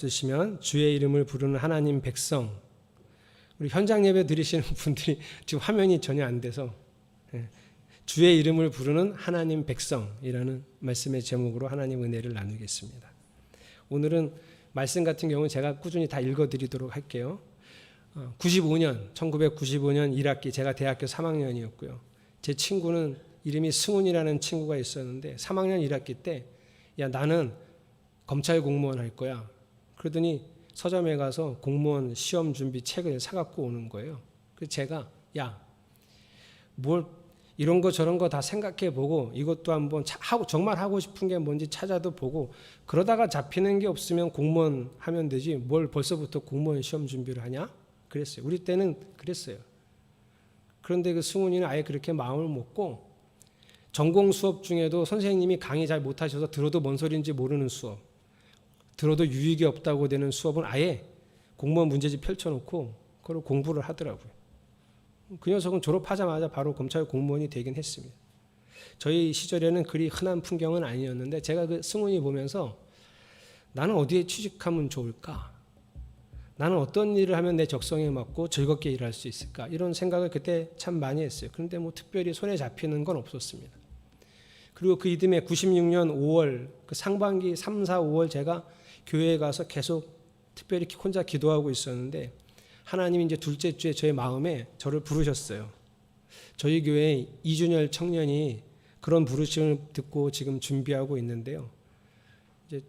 쓰시면 주의 이름을 부르는 하나님 백성. 우리 현장 예배 드리시는 분들이 지금 화면이 전혀 안 돼서 주의 이름을 부르는 하나님 백성이라는 말씀의 제목으로 하나님 은혜를 나누겠습니다. 오늘은 말씀 같은 경우는 제가 꾸준히 다 읽어드리도록 할게요. 1995년 1학기 제가 대학교 3학년이었고요. 제 친구는 이름이 승훈이라는 친구가 있었는데 3학년 1학기 때 야 나는 검찰 공무원 할 거야. 그러더니 서점에 가서 공무원 시험 준비 책을 사갖고 오는 거예요. 그래서 제가 야 뭘 이런 거 저런 거 다 생각해보고 이것도 한번 하고 정말 하고 싶은 게 뭔지 찾아도 보고 그러다가 잡히는 게 없으면 공무원 하면 되지 뭘 벌써부터 공무원 시험 준비를 하냐? 그랬어요. 우리 때는 그랬어요. 그런데 그 승훈이는 아예 그렇게 마음을 먹고 전공 수업 중에도 선생님이 강의 잘 못하셔서 들어도 뭔 소리인지 모르는 수업, 들어도 유익이 없다고 되는 수업은 아예 공무원 문제집 펼쳐놓고 그걸 공부를 하더라고요. 그 녀석은 졸업하자마자 바로 검찰 공무원이 되긴 했습니다. 저희 시절에는 그리 흔한 풍경은 아니었는데 제가 그 승훈이 보면서 나는 어디에 취직하면 좋을까? 나는 어떤 일을 하면 내 적성에 맞고 즐겁게 일할 수 있을까? 이런 생각을 그때 참 많이 했어요. 그런데 뭐 특별히 손에 잡히는 건 없었습니다. 그리고 그 이듬해 96년 5월 그 상반기 3, 4, 5월 제가 교회에 가서 계속 특별히 혼자 기도하고 있었는데 하나님이 이제 둘째 주에 저의 마음에 저를 부르셨어요. 저희 교회 이준열 청년이 그런 부르심을 듣고 지금 준비하고 있는데요. 이제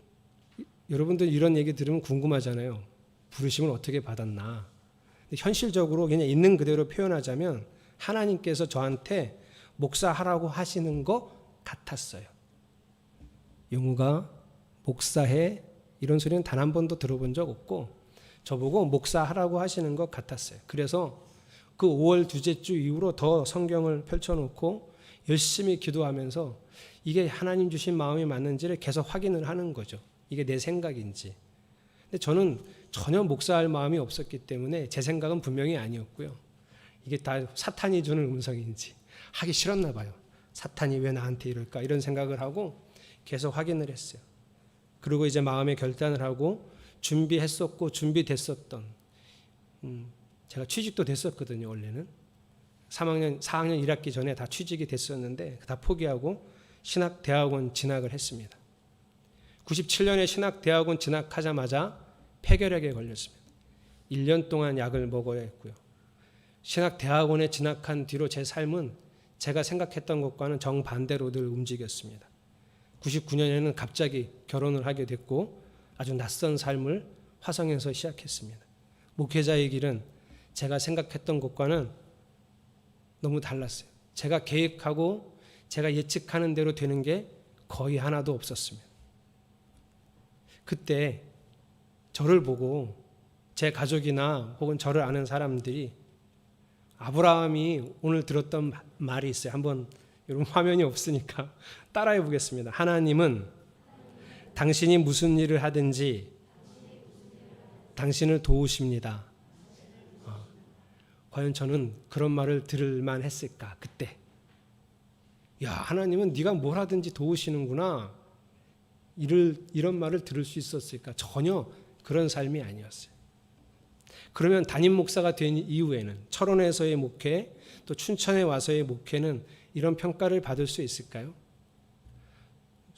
여러분들 이런 얘기 들으면 궁금하잖아요. 부르심을 어떻게 받았나. 현실적으로 그냥 있는 그대로 표현하자면 하나님께서 저한테 목사하라고 하시는 것 같았어요. 영우가 목사해 이런 소리는 단 한 번도 들어본 적 없고 저보고 목사하라고 하시는 것 같았어요. 그래서 그 5월 둘째 주 이후로 더 성경을 펼쳐놓고 열심히 기도하면서 이게 하나님 주신 마음이 맞는지를 계속 확인을 하는 거죠. 이게 내 생각인지. 근데 저는 전혀 목사할 마음이 없었기 때문에 제 생각은 분명히 아니었고요. 이게 다 사탄이 주는 음성인지 하기 싫었나 봐요. 사탄이 왜 나한테 이럴까 이런 생각을 하고 계속 확인을 했어요. 그리고 이제 마음의 결단을 하고 준비했었고 준비됐었던 제가 취직도 됐었거든요. 원래는 4학년 1학기 전에 다 취직이 됐었는데 다 포기하고 신학대학원 진학을 했습니다. 97년에 신학대학원 진학하자마자 폐결핵에 걸렸습니다. 1년 동안 약을 먹어야 했고요. 신학대학원에 진학한 뒤로 제 삶은 제가 생각했던 것과는 정반대로 늘 움직였습니다. 99년에는 갑자기 결혼을 하게 됐고 아주 낯선 삶을 화성에서 시작했습니다. 목회자의 길은 제가 생각했던 것과는 너무 달랐어요. 제가 계획하고 제가 예측하는 대로 되는 게 거의 하나도 없었습니다. 그때 저를 보고 제 가족이나 혹은 저를 아는 사람들이 아브라함이 오늘 들었던 말이 있어요. 한번 여러분 화면이 없으니까 따라해 보겠습니다. 하나님은 당신이 무슨 일을 하든지 당신을 도우십니다. 과연 저는 그런 말을 들을 만했을까 그때. 야 하나님은 네가 뭘 하든지 도우시는구나. 이런 말을 들을 수 있었을까. 전혀 그런 삶이 아니었어요. 그러면 담임 목사가 된 이후에는 철원에서의 목회 또 춘천에 와서의 목회는 이런 평가를 받을 수 있을까요?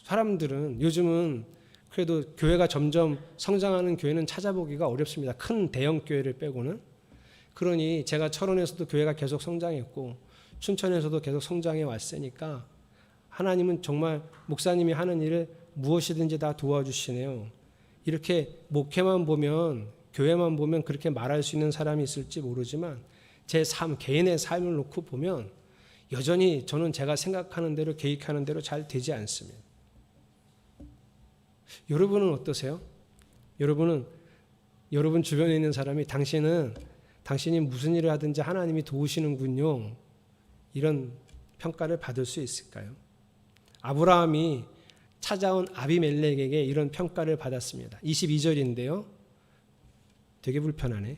사람들은 요즘은 그래도 교회가 점점 성장하는 교회는 찾아보기가 어렵습니다. 큰 대형 교회를 빼고는. 그러니 제가 철원에서도 교회가 계속 성장했고 춘천에서도 계속 성장해 왔으니까 하나님은 정말 목사님이 하는 일을 무엇이든지 다 도와주시네요. 이렇게 목회만 보면 교회만 보면 그렇게 말할 수 있는 사람이 있을지 모르지만 제 삶, 개인의 삶을 놓고 보면 여전히 저는 제가 생각하는 대로 계획하는 대로 잘 되지 않습니다. 여러분은 어떠세요? 여러분 주변에 있는 사람이 당신이 무슨 일을 하든지 하나님이 도우시는군요. 이런 평가를 받을 수 있을까요? 아브라함이 찾아온 아비멜렉에게 이런 평가를 받았습니다. 22절인데요. 되게 불편하네.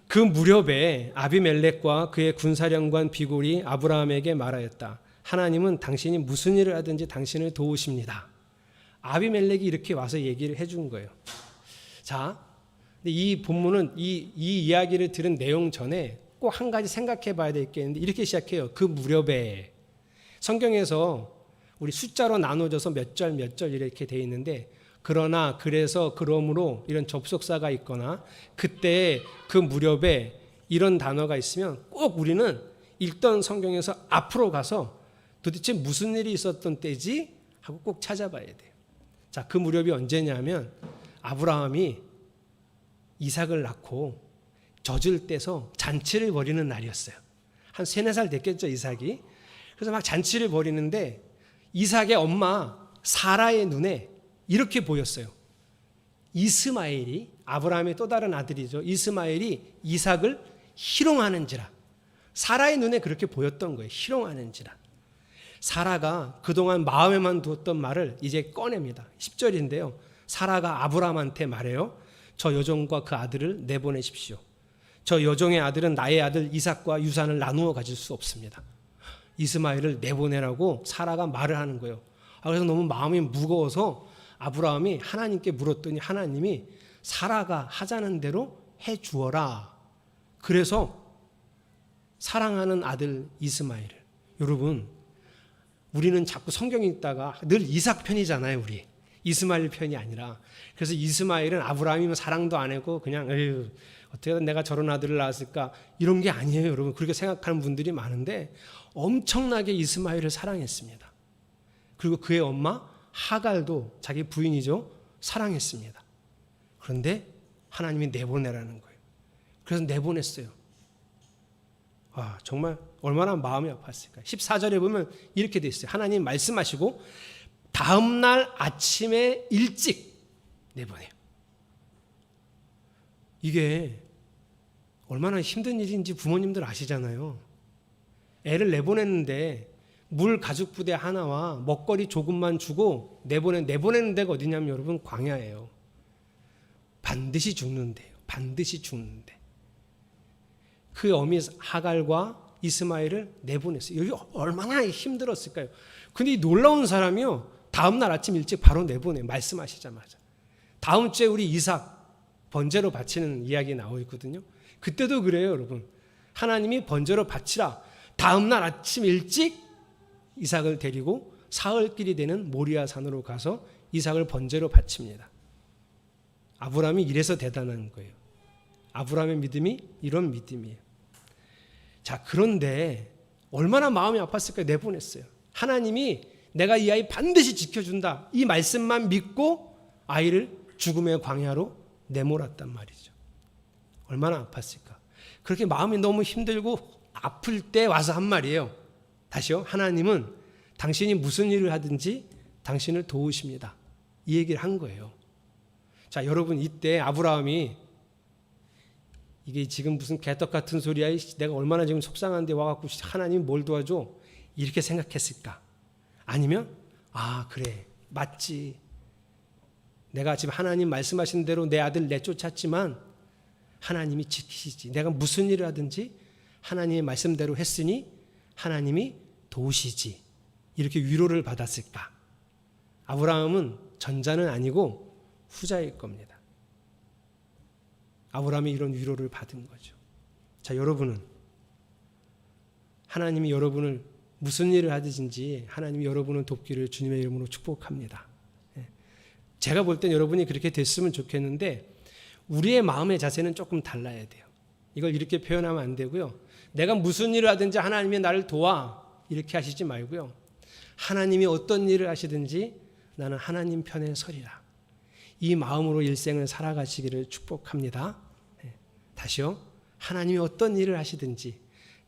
그 무렵에 아비멜렉과 그의 군사령관 비골이 아브라함에게 말하였다. 하나님은 당신이 무슨 일을 하든지 당신을 도우십니다. 아비멜렉이 이렇게 와서 얘기를 해준 거예요. 자, 근데 이 본문은 이 이야기를 들은 내용 전에 꼭 한 가지 생각해 봐야 될 게 있는데 이렇게 시작해요. 그 무렵에 성경에서 우리 숫자로 나눠져서 몇 절 이렇게 돼 있는데 그러나 그래서 그러므로 이런 접속사가 있거나 그때 그 무렵에 이런 단어가 있으면 꼭 우리는 읽던 성경에서 앞으로 가서 도대체 무슨 일이 있었던 때지 하고 꼭 찾아봐야 돼요. 자, 그 무렵이 언제냐면 아브라함이 이삭을 낳고 젖을 떼서 잔치를 벌이는 날이었어요. 한 3-4살 됐겠죠, 이삭이. 그래서 막 잔치를 벌이는데 이삭의 엄마 사라의 눈에 이렇게 보였어요. 이스마엘이, 아브라함의 또 다른 아들이죠. 이스마엘이 이삭을 희롱하는지라. 사라의 눈에 그렇게 보였던 거예요. 희롱하는지라. 사라가 그동안 마음에만 두었던 말을 이제 꺼냅니다. 10절인데요. 사라가 아브라함한테 말해요. 저 여종과 그 아들을 내보내십시오. 저 여종의 아들은 나의 아들 이삭과 유산을 나누어 가질 수 없습니다. 이스마엘을 내보내라고 사라가 말을 하는 거예요. 그래서 너무 마음이 무거워서 아브라함이 하나님께 물었더니 하나님이 사라가 하자는 대로 해 주어라. 그래서 사랑하는 아들 이스마엘을. 여러분, 우리는 자꾸 성경 읽다가 늘 이삭 편이잖아요, 우리. 이스마엘 편이 아니라. 그래서 이스마엘은 아브라함이면 사랑도 안 하고 그냥 어떻게 내가 저런 아들을 낳았을까 이런 게 아니에요, 여러분. 그렇게 생각하는 분들이 많은데 엄청나게 이스마엘을 사랑했습니다. 그리고 그의 엄마 하갈도 자기 부인이죠, 사랑했습니다. 그런데 하나님이 내보내라는 거예요. 그래서 내보냈어요. 와, 정말 얼마나 마음이 아팠을까요? 14절에 보면 이렇게 돼 있어요. 하나님 말씀하시고 다음 날 아침에 일찍 내보내요. 이게 얼마나 힘든 일인지 부모님들 아시잖아요. 애를 내보냈는데 물 가죽 부대 하나와 먹거리 조금만 주고 내보내는 데가 어디냐면 여러분 광야예요. 반드시 죽는데요. 반드시 죽는데. 그 어미 하갈과 이스마엘을 내보냈어요. 여기 얼마나 힘들었을까요? 근데 이 놀라운 사람이요. 다음날 아침 일찍 바로 내보내요. 말씀하시자마자. 다음 주에 우리 이삭 번제로 바치는 이야기 나오고 있거든요. 그때도 그래요, 여러분. 하나님이 번제로 바치라. 다음날 아침 일찍 이삭을 데리고 사흘길이 되는 모리아 산으로 가서 이삭을 번제로 바칩니다. 아브라함이 이래서 대단한 거예요. 아브라함의 믿음이 이런 믿음이에요. 자, 그런데 얼마나 마음이 아팠을까요? 내보냈어요. 하나님이 내가 이 아이 반드시 지켜준다. 이 말씀만 믿고 아이를 죽음의 광야로 내몰았단 말이죠. 얼마나 아팠을까? 그렇게 마음이 너무 힘들고 아플 때 와서 한 말이에요. 다시요. 하나님은 당신이 무슨 일을 하든지 당신을 도우십니다. 이 얘기를 한 거예요. 자, 여러분, 이때 아브라함이 이게 지금 무슨 개떡 같은 소리야. 내가 얼마나 지금 속상한데 와갖고 하나님이 뭘 도와줘? 이렇게 생각했을까? 아니면 그래, 맞지. 내가 지금 하나님 말씀하신 대로 내 아들 내쫓았지만 하나님이 지키시지. 내가 무슨 일을 하든지 하나님의 말씀대로 했으니 하나님이 도우시지. 이렇게 위로를 받았을까? 아브라함은 전자는 아니고 후자일 겁니다. 아브라함이 이런 위로를 받은 거죠. 자, 여러분은 하나님이 여러분을 무슨 일을 하든지 하나님이 여러분을 돕기를 주님의 이름으로 축복합니다. 제가 볼 땐 여러분이 그렇게 됐으면 좋겠는데 우리의 마음의 자세는 조금 달라야 돼요. 이걸 이렇게 표현하면 안 되고요. 내가 무슨 일을 하든지 하나님이 나를 도와 이렇게 하시지 말고요. 하나님이 어떤 일을 하시든지 나는 하나님 편에 서리라. 이 마음으로 일생을 살아가시기를 축복합니다. 다시요. 하나님이 어떤 일을 하시든지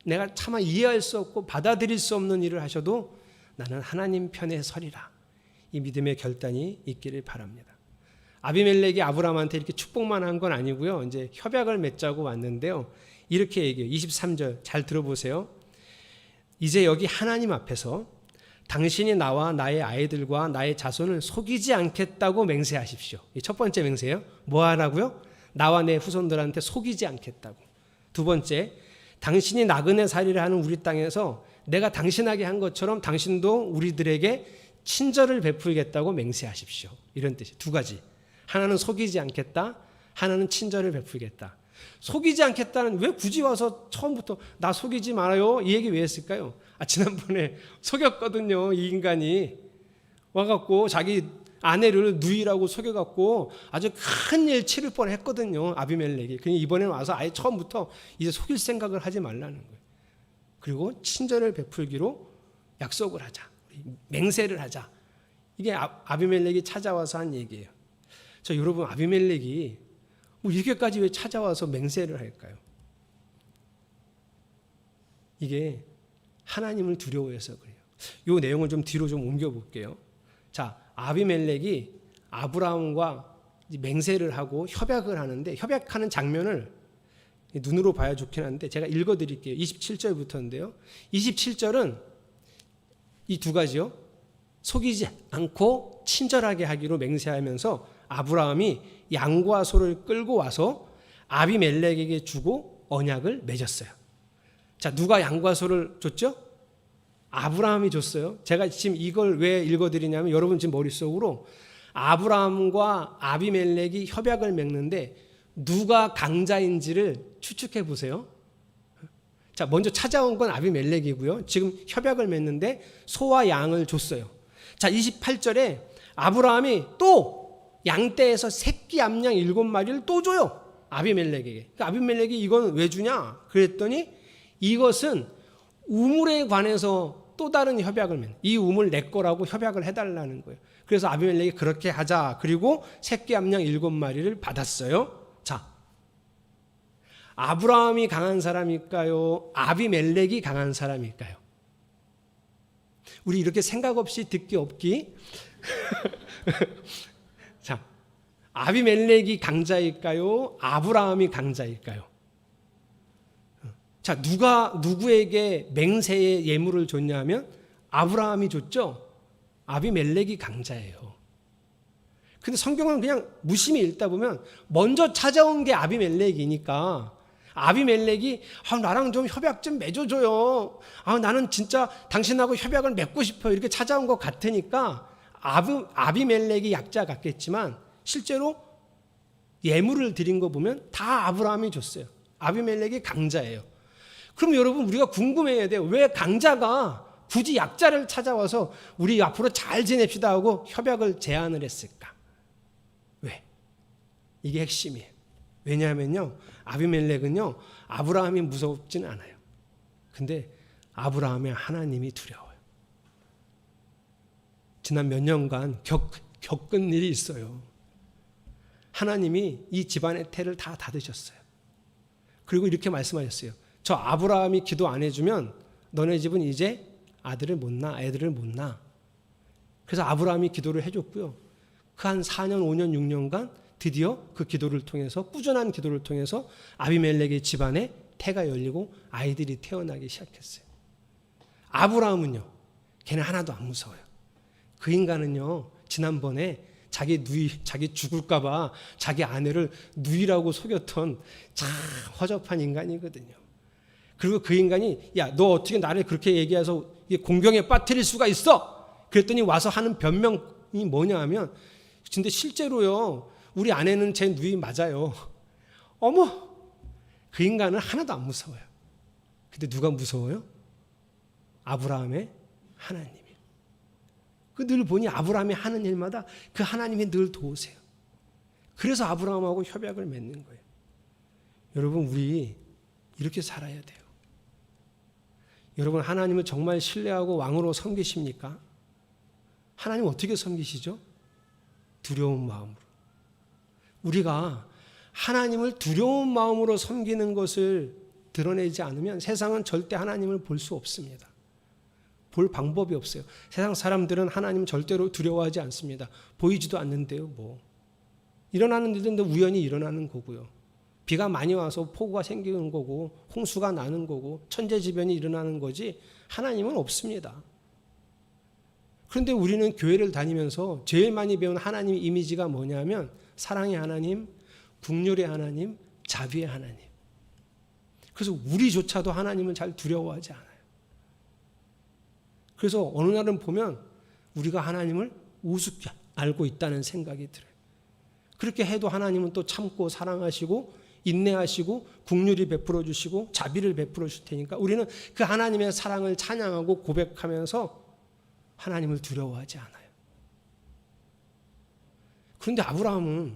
내가 차마 이해할 수 없고 받아들일 수 없는 일을 하셔도 나는 하나님 편에 서리라. 이 믿음의 결단이 있기를 바랍니다. 아비멜렉이 아브라함한테 이렇게 축복만 한 건 아니고요. 이제 협약을 맺자고 왔는데요. 이렇게 얘기해요. 23절 잘 들어보세요. 이제 여기 하나님 앞에서 당신이 나와 나의 아이들과 나의 자손을 속이지 않겠다고 맹세하십시오. 이 첫 번째 맹세예요. 뭐 하라고요? 나와 내 후손들한테 속이지 않겠다고. 두 번째, 당신이 나그네 살이를 하는 우리 땅에서 내가 당신에게 한 것처럼 당신도 우리들에게 친절을 베풀겠다고 맹세하십시오. 이런 뜻이 두 가지. 하나는 속이지 않겠다. 하나는 친절을 베풀겠다. 속이지 않겠다는 왜 굳이 와서 처음부터 나 속이지 말아요 이 얘기 왜 했을까요? 지난번에 속였거든요. 이 인간이 와갖고 자기 아내를 누이라고 속여갖고 아주 큰 일 치를 뻔했거든요. 아비멜렉이. 그냥 이번에 와서 아예 처음부터 이제 속일 생각을 하지 말라는 거예요. 그리고 친절을 베풀기로 약속을 하자. 맹세를 하자. 이게 아비멜렉이 찾아와서 한 얘기예요. 여러분 아비멜렉이 뭐 이렇게까지 왜 찾아와서 맹세를 할까요? 이게 하나님을 두려워해서 그래요. 이 내용을 좀 뒤로 좀 옮겨볼게요. 아비멜렉이 아브라함과 맹세를 하고 협약을 하는데 협약하는 장면을 눈으로 봐야 좋긴 한데 제가 읽어드릴게요. 27절부터인데요. 27절은 이 두 가지요. 속이지 않고 친절하게 하기로 맹세하면서 아브라함이 양과 소를 끌고 와서 아비멜렉에게 주고 언약을 맺었어요. 누가 양과 소를 줬죠? 아브라함이 줬어요. 제가 지금 이걸 왜 읽어드리냐면 여러분 지금 머릿속으로 아브라함과 아비멜렉이 협약을 맺는데 누가 강자인지를 추측해 보세요. 먼저 찾아온 건 아비멜렉이고요. 지금 협약을 맺는데 소와 양을 줬어요. 28절에 아브라함이 또 양떼에서 새끼 암양 7마리를 또 줘요. 아비멜렉에게. 아비멜렉이 이건 왜 주냐? 그랬더니 이것은 우물에 관해서 또 다른 협약을 맺는, 이 우물 내 거라고 협약을 해달라는 거예요. 그래서 아비멜렉이 그렇게 하자. 그리고 새끼 암양 7마리를 받았어요. 아브라함이 강한 사람일까요? 아비멜렉이 강한 사람일까요? 우리 이렇게 생각 없이 듣기 없기. 아비멜렉이 강자일까요? 아브라함이 강자일까요? 누가 누구에게 맹세의 예물을 줬냐면 아브라함이 줬죠. 아비멜렉이 강자예요. 근데 성경은 그냥 무심히 읽다 보면 먼저 찾아온 게 아비멜렉이니까 아비멜렉이 나랑 좀 협약 좀 맺어줘요. 나는 진짜 당신하고 협약을 맺고 싶어요. 이렇게 찾아온 것 같으니까 아비멜렉이 약자 같겠지만 실제로 예물을 드린 거 보면 다 아브라함이 줬어요. 아비멜렉이 강자예요. 그럼 여러분 우리가 궁금해야 돼요. 왜 강자가 굳이 약자를 찾아와서 우리 앞으로 잘 지냅시다 하고 협약을 제안을 했을까? 왜? 이게 핵심이에요. 왜냐하면요. 아비멜렉은요. 아브라함이 무섭지는 않아요. 근데 아브라함의 하나님이 두려워요. 지난 몇 년간 겪은 일이 있어요. 하나님이 이 집안의 태를 다 닫으셨어요. 그리고 이렇게 말씀하셨어요. 저 아브라함이 기도 안 해주면 너네 집은 이제 아들을 못 낳아, 애들을 못 낳아. 그래서 아브라함이 기도를 해줬고요. 그 한 4년, 5년, 6년간 드디어 그 기도를 통해서 꾸준한 기도를 통해서 아비멜렉의 집안에 태가 열리고 아이들이 태어나기 시작했어요. 아브라함은요. 걔는 하나도 안 무서워요. 그 인간은요. 지난번에 자기 죽을까 봐 자기 아내를 누이라고 속였던 참 허접한 인간이거든요. 그리고 그 인간이 야, 너 어떻게 나를 그렇게 얘기해서 공경에 빠뜨릴 수가 있어? 그랬더니 와서 하는 변명이 뭐냐 하면 근데 실제로요. 우리 아내는 제 누이 맞아요. 어머, 그 인간은 하나도 안 무서워요. 근데 누가 무서워요? 아브라함의 하나님이에요. 늘 보니 아브라함이 하는 일마다 그 하나님이 늘 도우세요. 그래서 아브라함하고 협약을 맺는 거예요. 여러분 우리 이렇게 살아야 돼요. 여러분 하나님을 정말 신뢰하고 왕으로 섬기십니까? 하나님 어떻게 섬기시죠? 두려운 마음으로. 우리가 하나님을 두려운 마음으로 섬기는 것을 드러내지 않으면 세상은 절대 하나님을 볼 수 없습니다. 볼 방법이 없어요. 세상 사람들은 하나님 절대로 두려워하지 않습니다. 보이지도 않는데요. 일어나는 일인데 우연히 일어나는 거고요. 비가 많이 와서 폭우가 생기는 거고 홍수가 나는 거고 천재지변이 일어나는 거지 하나님은 없습니다. 그런데 우리는 교회를 다니면서 제일 많이 배운 하나님 이미지가 뭐냐면 사랑의 하나님, 긍휼의 하나님, 자비의 하나님. 그래서 우리조차도 하나님을 잘 두려워하지 않아요. 그래서 어느 날은 보면 우리가 하나님을 우습게 알고 있다는 생각이 들어요. 그렇게 해도 하나님은 또 참고 사랑하시고 인내하시고 긍휼히 베풀어 주시고 자비를 베풀어 주실 테니까 우리는 그 하나님의 사랑을 찬양하고 고백하면서 하나님을 두려워하지 않아요. 그런데 아브라함은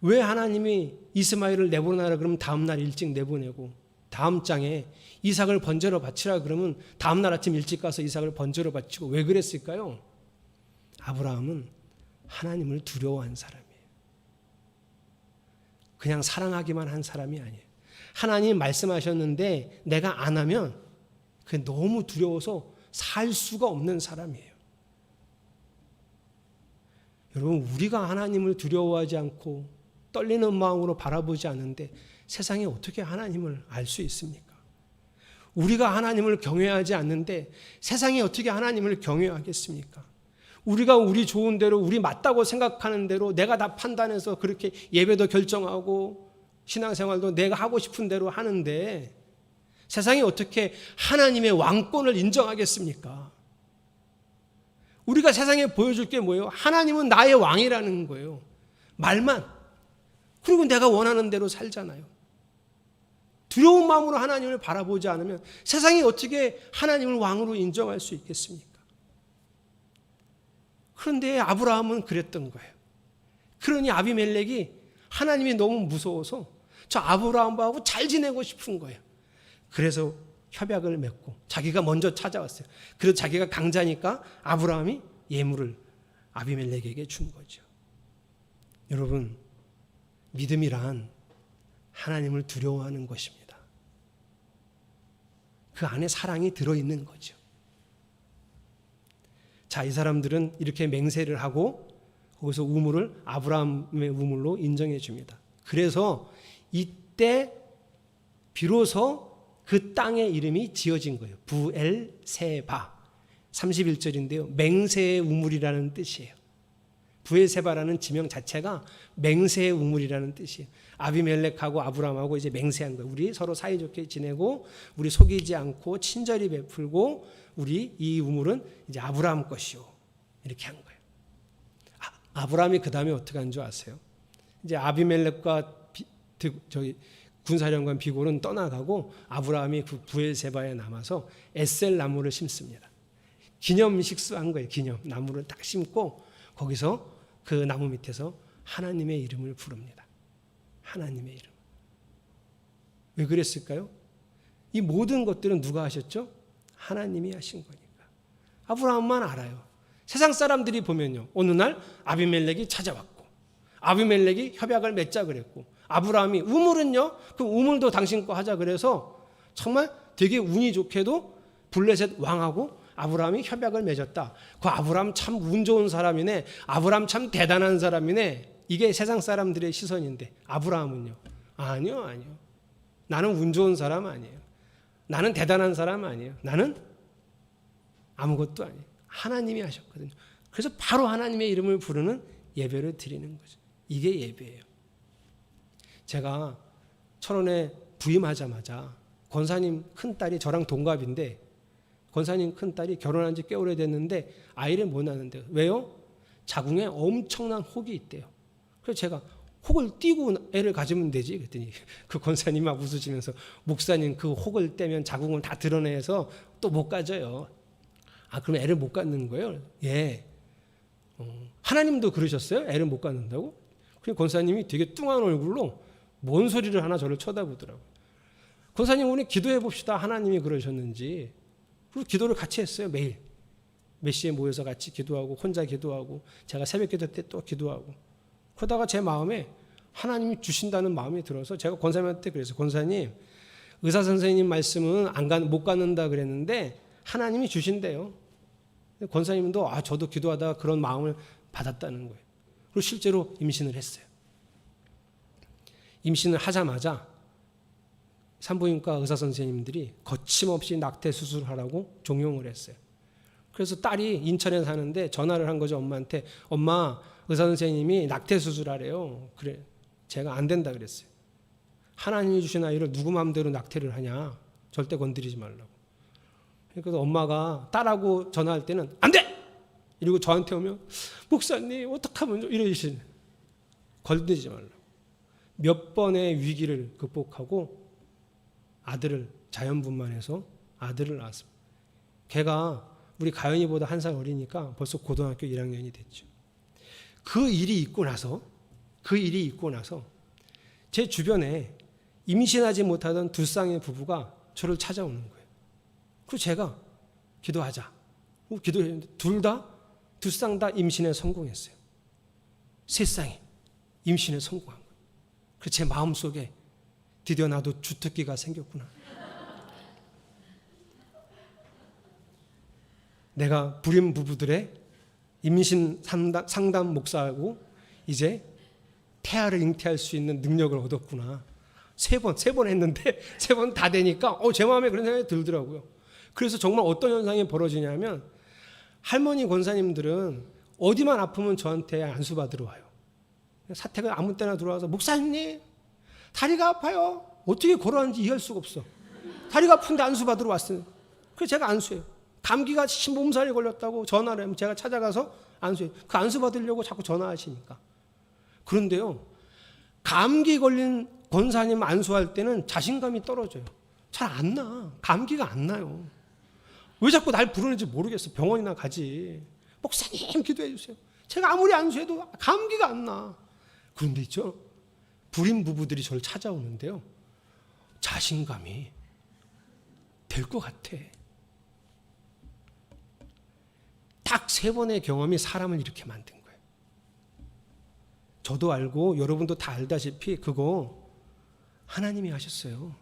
왜 하나님이 이스마엘을 내보내라 그러면 다음 날 일찍 내보내고 다음 장에 이삭을 번제로 바치라 그러면 다음 날 아침 일찍 가서 이삭을 번제로 바치고 왜 그랬을까요? 아브라함은 하나님을 두려워한 사람이에요. 그냥 사랑하기만 한 사람이 아니에요. 하나님 말씀하셨는데 내가 안 하면 그게 너무 두려워서 살 수가 없는 사람이에요. 여러분, 우리가 하나님을 두려워하지 않고 떨리는 마음으로 바라보지 않는데 세상에 어떻게 하나님을 알 수 있습니까? 우리가 하나님을 경외하지 않는데 세상이 어떻게 하나님을 경외하겠습니까? 우리가 우리 좋은 대로 우리 맞다고 생각하는 대로 내가 다 판단해서 그렇게 예배도 결정하고 신앙생활도 내가 하고 싶은 대로 하는데 세상이 어떻게 하나님의 왕권을 인정하겠습니까? 우리가 세상에 보여줄 게 뭐예요? 하나님은 나의 왕이라는 거예요. 말만. 그리고 내가 원하는 대로 살잖아요. 두려운 마음으로 하나님을 바라보지 않으면 세상이 어떻게 하나님을 왕으로 인정할 수 있겠습니까? 그런데 아브라함은 그랬던 거예요. 그러니 아비멜렉이 하나님이 너무 무서워서 저 아브라함하고 잘 지내고 싶은 거예요. 그래서 협약을 맺고 자기가 먼저 찾아왔어요. 그래서 자기가 강자니까 아브라함이 예물을 아비멜렉에게 준 거죠. 여러분, 믿음이란 하나님을 두려워하는 것입니다. 그 안에 사랑이 들어있는 거죠. 자, 이 사람들은 이렇게 맹세를 하고 거기서 우물을 아브라함의 우물로 인정해 줍니다. 그래서 이때 비로소 그 땅의 이름이 지어진 거예요. 부엘세바. 31절인데요. 맹세의 우물이라는 뜻이에요. 부엘세바라는 지명 자체가 맹세의 우물이라는 뜻이에요. 아비멜렉하고 아브라함하고 이제 맹세한 거예요. 우리 서로 사이좋게 지내고 우리 속이지 않고 친절히 베풀고 우리 이 우물은 이제 아브라함 것이요. 이렇게 한 거예요. 아브라함이 그 다음에 어떻게 한 줄 아세요? 이제 아비멜렉과 군사령관 비골은 떠나가고 아브라함이 그 부엘세바에 남아서 에셀 나무를 심습니다. 기념 식수한 거예요. 기념 나무를 딱 심고 거기서 그 나무 밑에서 하나님의 이름을 부릅니다. 하나님의 이름. 왜 그랬을까요? 이 모든 것들은 누가 하셨죠? 하나님이 하신 거니까. 아브라함만 알아요. 세상 사람들이 보면요. 어느 날 아비멜렉이 찾아왔고 아비멜렉이 협약을 맺자 그랬고 아브라함이 우물은요. 그 우물도 당신 거 하자 그래서 정말 되게 운이 좋게도 블레셋 왕하고 아브라함이 협약을 맺었다. 그 아브라함 참 운 좋은 사람이네. 아브라함 참 대단한 사람이네. 이게 세상 사람들의 시선인데 아브라함은요. 아니요. 나는 운 좋은 사람 아니에요. 나는 대단한 사람 아니에요. 나는 아무것도 아니에요. 하나님이 하셨거든요. 그래서 바로 하나님의 이름을 부르는 예배를 드리는 거죠. 이게 예배예요. 제가 철원에 부임하자마자 권사님 큰딸이 저랑 동갑인데 권사님 큰딸이 결혼한 지 꽤 오래됐는데 아이를 못 낳는데요. 왜요? 자궁에 엄청난 혹이 있대요. 그래서 제가 혹을 띄고 애를 가지면 되지 그랬더니 그 권사님 막 웃으시면서 목사님 그 혹을 떼면 자궁을 다 드러내서 또 못 가져요. 아, 그럼 애를 못 갖는 거예요? 예. 하나님도 그러셨어요? 애를 못 갖는다고? 그래서 권사님이 되게 뚱한 얼굴로 뭔 소리를 하나 저를 쳐다보더라고요. 권사님 오늘 기도해 봅시다. 하나님이 그러셨는지. 그리고 기도를 같이 했어요. 매일. 몇 시에 모여서 같이 기도하고 혼자 기도하고 제가 새벽 기도 때 또 기도하고 그러다가 제 마음에 하나님이 주신다는 마음이 들어서 제가 권사님한테 그랬어요. 권사님 의사 선생님 말씀은 못 갖는다 그랬는데 하나님이 주신대요. 권사님도 저도 기도하다가 그런 마음을 받았다는 거예요. 그리고 실제로 임신을 했어요. 임신을 하자마자 산부인과 의사 선생님들이 거침없이 낙태 수술하라고 종용을 했어요. 그래서 딸이 인천에 사는데 전화를 한 거죠. 엄마한테. 엄마, 의사 선생님이 낙태 수술하래요. 그래. 제가 안 된다 그랬어요. 하나님이 주신 아이를 누구 마음대로 낙태를 하냐. 절대 건드리지 말라고. 그래서 엄마가 딸하고 전화할 때는 안 돼! 이러고 저한테 오면 목사님 어떡하면 이러시는. 걸리지 말라고. 몇 번의 위기를 극복하고 아들을 자연분만해서 아들을 낳았습니다. 걔가 우리 가연이보다 한 살 어리니까 벌써 고등학교 1학년이 됐죠. 그 일이 있고 나서 제 주변에 임신하지 못하던 두 쌍의 부부가 저를 찾아오는 거예요. 그래서 제가 기도하자. 기도했는데 두 쌍 다 임신에 성공했어요. 세 쌍이 임신에 성공한 거예요. 그래서 제 마음속에 드디어 나도 주특기가 생겼구나. 내가 불임 부부들의 임신 상담 목사하고 이제 태아를 잉태할 수 있는 능력을 얻었구나. 세 번 했는데 세 번 다 되니까 제 마음에 그런 생각이 들더라고요. 그래서 정말 어떤 현상이 벌어지냐면 할머니 권사님들은 어디만 아프면 저한테 안수받으러 와요. 사택을 아무 때나 들어와서 목사님 다리가 아파요. 어떻게 걸어왔는지 이해할 수가 없어. 다리가 아픈데 안수받으러 왔어요. 그래서 제가 안수해요. 감기가 몸살이 걸렸다고 전화를 하면 제가 찾아가서 안수해요. 그 안수 받으려고 자꾸 전화하시니까. 그런데요, 감기 걸린 권사님 안수할 때는 자신감이 떨어져요. 잘 안 나. 감기가 안 나요. 왜 자꾸 날 부르는지 모르겠어. 병원이나 가지. 목사님 기도해 주세요. 제가 아무리 안수해도 감기가 안 나. 그런데 있죠, 불임 부부들이 저를 찾아오는데요, 자신감이 될 것 같아. 딱 3번의 경험이 사람을 이렇게 만든 거예요. 저도 알고 여러분도 다 알다시피 그거 하나님이 하셨어요.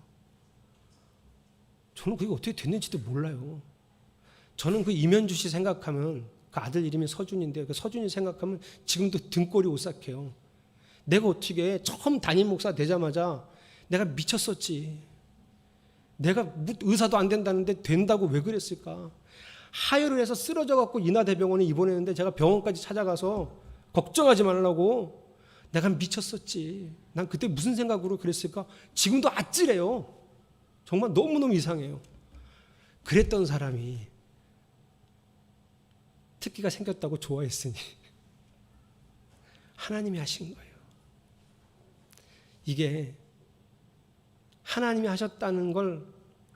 저는 그게 어떻게 됐는지도 몰라요. 저는 그 이면주 씨 생각하면, 그 아들 이름이 서준인데 그 서준이 생각하면 지금도 등골이 오싹해요. 내가 어떻게 처음 담임 목사 되자마자 내가 미쳤었지. 내가 의사도 안 된다는데 된다고 왜 그랬을까? 하혈을 해서 쓰러져 갖고 인하대병원에 입원했는데 제가 병원까지 찾아가서 걱정하지 말라고, 내가 미쳤었지. 난 그때 무슨 생각으로 그랬을까? 지금도 아찔해요. 정말 너무너무 이상해요. 그랬던 사람이 특기가 생겼다고 좋아했으니 하나님이 하신 거예요. 이게 하나님이 하셨다는 걸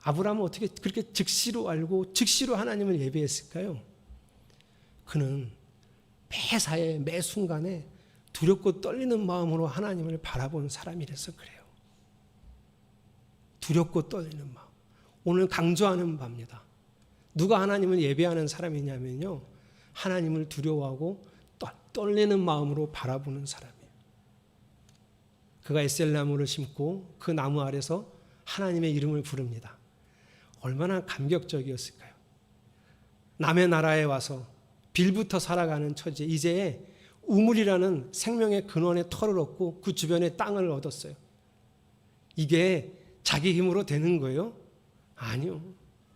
아브라함은 어떻게 그렇게 즉시로 알고 즉시로 하나님을 예배했을까요? 그는 매사에 매 순간에 두렵고 떨리는 마음으로 하나님을 바라본 사람이라서 그래요. 두렵고 떨리는 마음. 오늘 강조하는 바입니다. 누가 하나님을 예배하는 사람이냐면요, 하나님을 두려워하고 떨리는 마음으로 바라보는 사람이에요. 그가 에셀나무를 심고 그 나무 아래서 하나님의 이름을 부릅니다. 얼마나 감격적이었을까요? 남의 나라에 와서 빌부터 살아가는 처지에 이제 우물이라는 생명의 근원의 털을 얻고 그 주변에 땅을 얻었어요. 이게 자기 힘으로 되는 거예요? 아니요.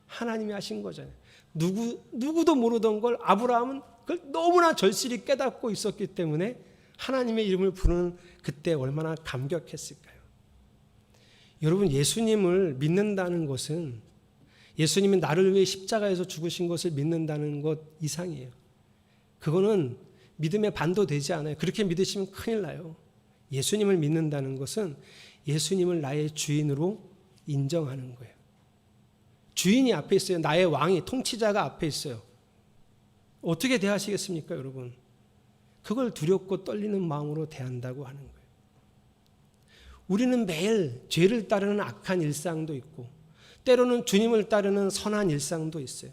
하나님이 하신 거잖아요. 누구도 모르던 걸 아브라함은 그걸 너무나 절실히 깨닫고 있었기 때문에 하나님의 이름을 부르는 그때 얼마나 감격했을까요? 여러분, 예수님을 믿는다는 것은, 예수님이 나를 위해 십자가에서 죽으신 것을 믿는다는 것 이상이에요. 그거는 믿음의 반도 되지 않아요. 그렇게 믿으시면 큰일 나요. 예수님을 믿는다는 것은 예수님을 나의 주인으로 인정하는 거예요. 주인이 앞에 있어요. 나의 왕이, 통치자가 앞에 있어요. 어떻게 대하시겠습니까, 여러분? 그걸 두렵고 떨리는 마음으로 대한다고 하는 거예요. 우리는 매일 죄를 따르는 악한 일상도 있고 때로는 주님을 따르는 선한 일상도 있어요.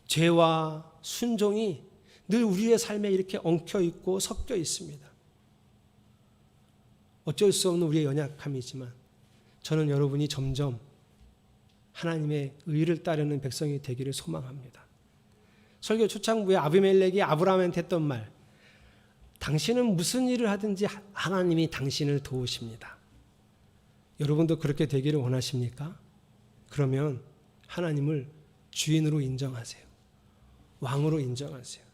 죄와 순종이 늘 우리의 삶에 이렇게 엉켜 있고 섞여 있습니다. 어쩔 수 없는 우리의 연약함이지만 저는 여러분이 점점 하나님의 의를 따르는 백성이 되기를 소망합니다. 설교 초창부에 아비멜렉이 아브라함한테 했던 말, 당신은 무슨 일을 하든지 하나님이 당신을 도우십니다. 여러분도 그렇게 되기를 원하십니까? 그러면 하나님을 주인으로 인정하세요. 왕으로 인정하세요.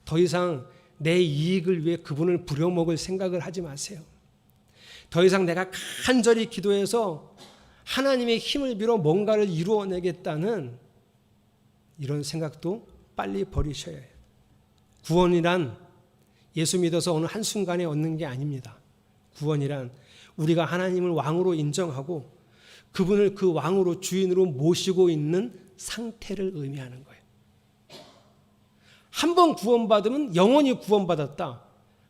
더 이상 내 이익을 위해 그분을 부려먹을 생각을 하지 마세요. 더 이상 내가 간절히 기도해서 하나님의 힘을 빌어 뭔가를 이루어내겠다는 이런 생각도 빨리 버리셔야 해요. 구원이란 예수 믿어서 어느 한순간에 얻는 게 아닙니다. 구원이란 우리가 하나님을 왕으로 인정하고 그분을 그 왕으로 주인으로 모시고 있는 상태를 의미하는 거예요. 한 번 구원받으면 영원히 구원받았다.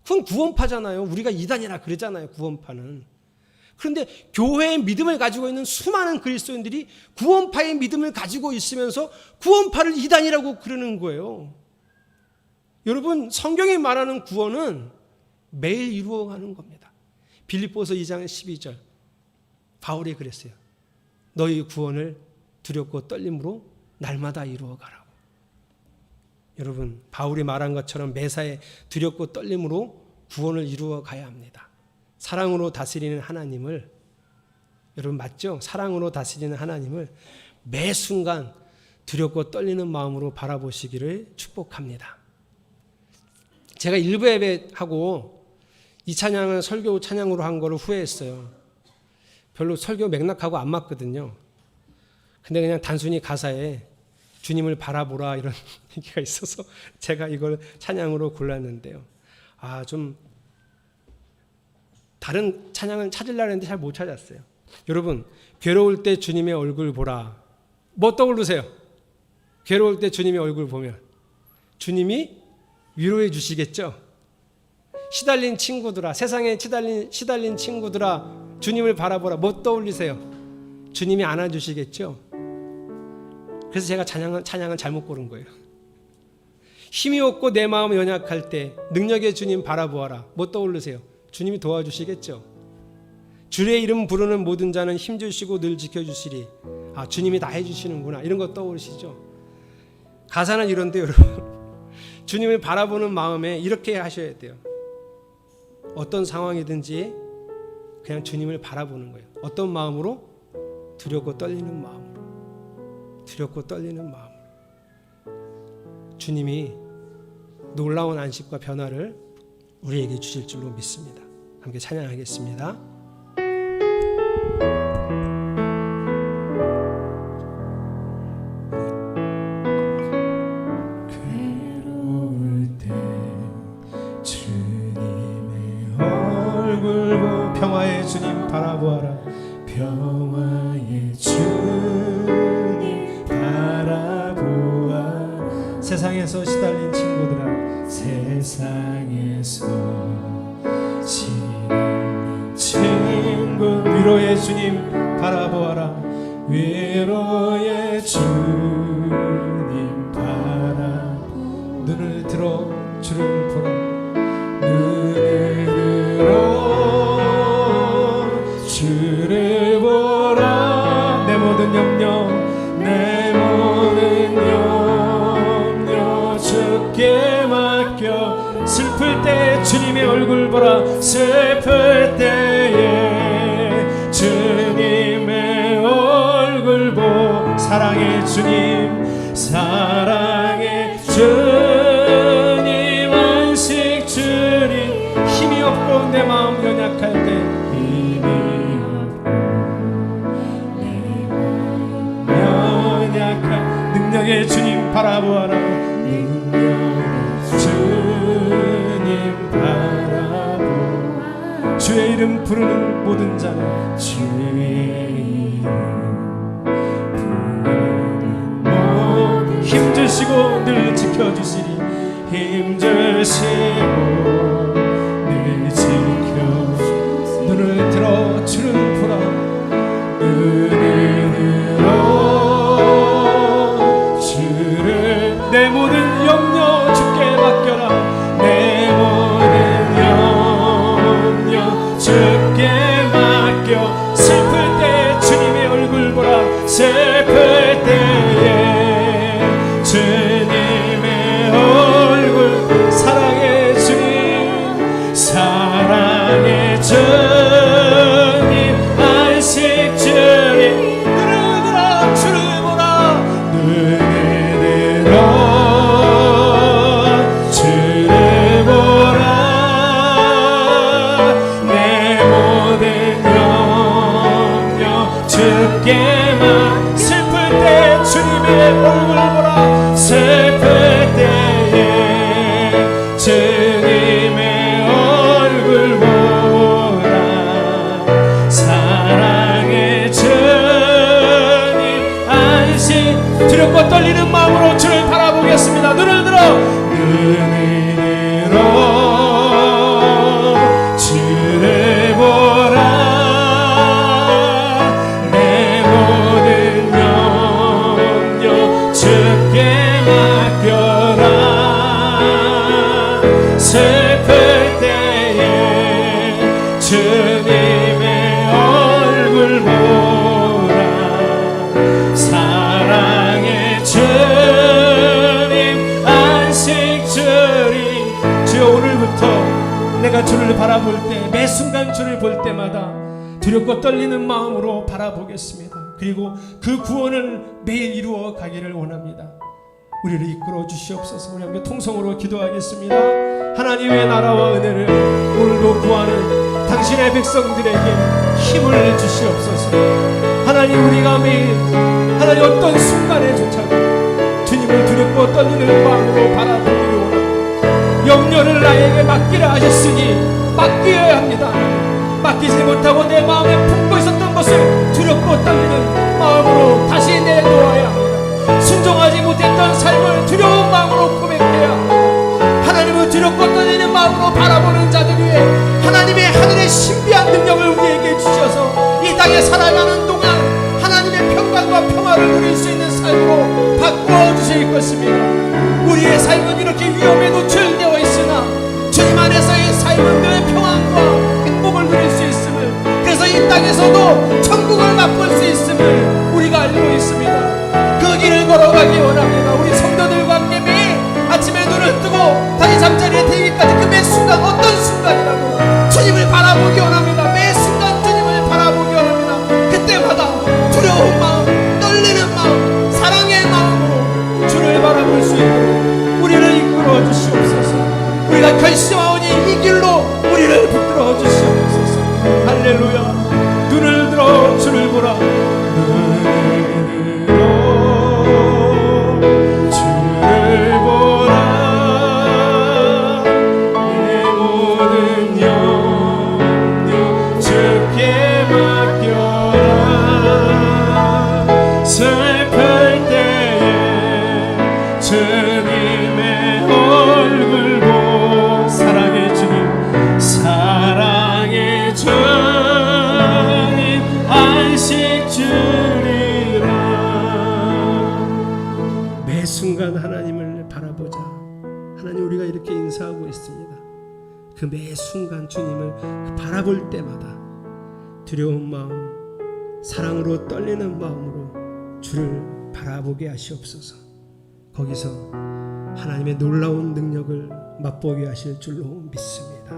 그건 구원파잖아요. 우리가 이단이라 그러잖아요. 구원파는. 그런데 교회의 믿음을 가지고 있는 수많은 그리스도인들이 구원파의 믿음을 가지고 있으면서 구원파를 이단이라고 그러는 거예요. 여러분, 성경이 말하는 구원은 매일 이루어가는 겁니다. 빌립보서 2장 12절 바울이 그랬어요. 너희 구원을 두렵고 떨림으로 날마다 이루어가라고. 여러분, 바울이 말한 것처럼 매사에 두렵고 떨림으로 구원을 이루어 가야 합니다. 사랑으로 다스리는 하나님을, 여러분 맞죠? 사랑으로 다스리는 하나님을 매 순간 두렵고 떨리는 마음으로 바라보시기를 축복합니다. 제가 일부 예배하고 이 찬양을 설교 찬양으로 한 거를 후회했어요. 별로 설교 맥락하고 안 맞거든요. 근데 그냥 단순히 가사에 주님을 바라보라 이런 얘기가 있어서 제가 이걸 찬양으로 골랐는데요. 좀 다른 찬양을 찾으려고 했는데 잘 못 찾았어요. 여러분, 괴로울 때 주님의 얼굴 보라. 뭐 떠오르세요? 괴로울 때 주님의 얼굴 보면 주님이 위로해 주시겠죠? 시달린 친구들아, 세상에 시달린 친구들아, 주님을 바라보라. 뭐 떠올리세요? 주님이 안아주시겠죠? 그래서 제가 찬양은 잘못 고른 거예요. 힘이 없고 내 마음 연약할 때 능력의 주님 바라보아라. 뭐 떠올리세요? 주님이 도와주시겠죠? 주의 이름 부르는 모든 자는 힘주시고 늘 지켜주시리. 주님이 다 해주시는구나. 이런 거 떠오르시죠? 가사는 이런데 여러분, 주님을 바라보는 마음에 이렇게 하셔야 돼요. 어떤 상황이든지 그냥 주님을 바라보는 거예요. 어떤 마음으로? 두렵고 떨리는 마음으로. 두렵고 떨리는 마음으로. 주님이 놀라운 안식과 변화를 우리에게 주실 줄로 믿습니다. 함께 찬양하겠습니다. 괴로울 때 주님의 얼굴 보고 평화의 주님 바라보아라. 평화의 주님 바라보아. 세상에서 시달린 친구들아, 세상에서 시달린 친구, 위로의 주님 바라보아라. 위로의 주님 바라. 눈을 들어 주를 보라. 눈을 들어 주를 보라. 내 모든 염려, 내 모든 염려 주께 맡겨. 슬플 때 주님의 얼굴 보라. 슬플 때에 주님의 얼굴 보. 사랑의 주님, 사랑의 주님, 안식 주님. 힘이 없고 내 마음 연약할 때, 힘이 없고 내 마음 연약할, 능력의 주님 바라보아라. 능력의 주님 바라보. 주의 이름 부르는 모든 자는 주의 힘주시고 늘 지켜주시리. 힘주시고 늘 지켜. 눈을 들어 주를 보라. 눈을 들어 주를. 내 모든 염려 주께 맡겨라. 내 모든 염려 주께 맡겨. 슬플 때 주님의 얼굴 보라. 슬플 때에 주님의 얼굴. 사랑의 주님, 사랑의 주님, 안식 주님. 눈을 들어 주를 보라. 눈을 들어 주를 보라. 내 모든 염려 주께만. 슬플 때 주님의 얼굴 보라. 슬플 때에 떨리는 마음으로 주를 바라보겠습니다. 눈을 들어 주를 보라. 내 모든 염려 주께 맡겨라. 슬플 때에 주님의 얼굴 보라. 사랑의 주님 안식 주리. 주여, 오늘부터 내가 주를 바라볼 때, 매 순간 주를 볼 때마다 두렵고 떨리는 마음으로 바라보겠습니다. 그리고 그 구원을 매일 이루어 가기를 원합니다. 우리를 이끌어 주시옵소서. 우리 함께 통성으로 기도하겠습니다. 하나님의 나라와 은혜를 오늘도 구하는 당신의 백성들에게 힘을 주시옵소서. 하나님, 우리가 매일 하나님 어떤 순간에조차도 주님을 두렵고 떨리는 마음으로 바라보기를 원합니다. 염려를 나에게 맡기라 하셨으니 맡겨야 합니다. 맡기지 못하고 내 마음에 품고 있었던 것을 두렵고 떨리는 마음으로 다시 내놓아야 합니다. 순종하지 못했던 삶을 두려운 마음으로 고백해야 합니다. 하나님을 두렵고 떨리는 마음으로 바라보는 자들 위해 하나님의 하늘의 신비한 능력을 우리에게 주셔서 이 땅에 살아가는 동안 하나님의 평강과 평화를 누릴 수 있는 삶으로 바꾸어 주실 것입니다. 우리의 삶은 이렇게 위험에 노출되어 있으나 주님 안에서의 삶은 늘 평안과 행복을 누릴 수 있음을, 그래서 이 땅에서도 천국을 맛볼 수 있음을 우리가 알고 있습니다. 그 길을 걸어가기 원합니다. 우리 성도들과 함께 매일 아침에 눈을 뜨고 다시 잠자리에 들기까지 그 매 순간, 어떤 순간이라도 주님을 바라보기 원합니다. 매 순간 주님을 바라보기 원합니다. 그때마다 두려운 마음, 떨리는 마음, 사랑의 마음으로 주를 바라볼 수 있도록 우리를 이끌어 주시옵소서. 우리가 결심하오니 이 길로 우리를 붙들어 주시옵소서. 할렐루야. 눈을 들어 주를 보라. 매 순간 하나님을 바라보자. 하나님, 우리가 이렇게 인사하고 있습니다. 그 매 순간 주님을 바라볼 때마다 두려운 마음, 사랑으로 떨리는 마음으로 주를 바라보게 하시옵소서. 거기서 하나님의 놀라운 능력을 맛보게 하실 줄로 믿습니다.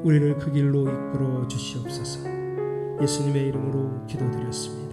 우리를 그 길로 이끌어 주시옵소서. 예수님의 이름으로 기도드렸습니다.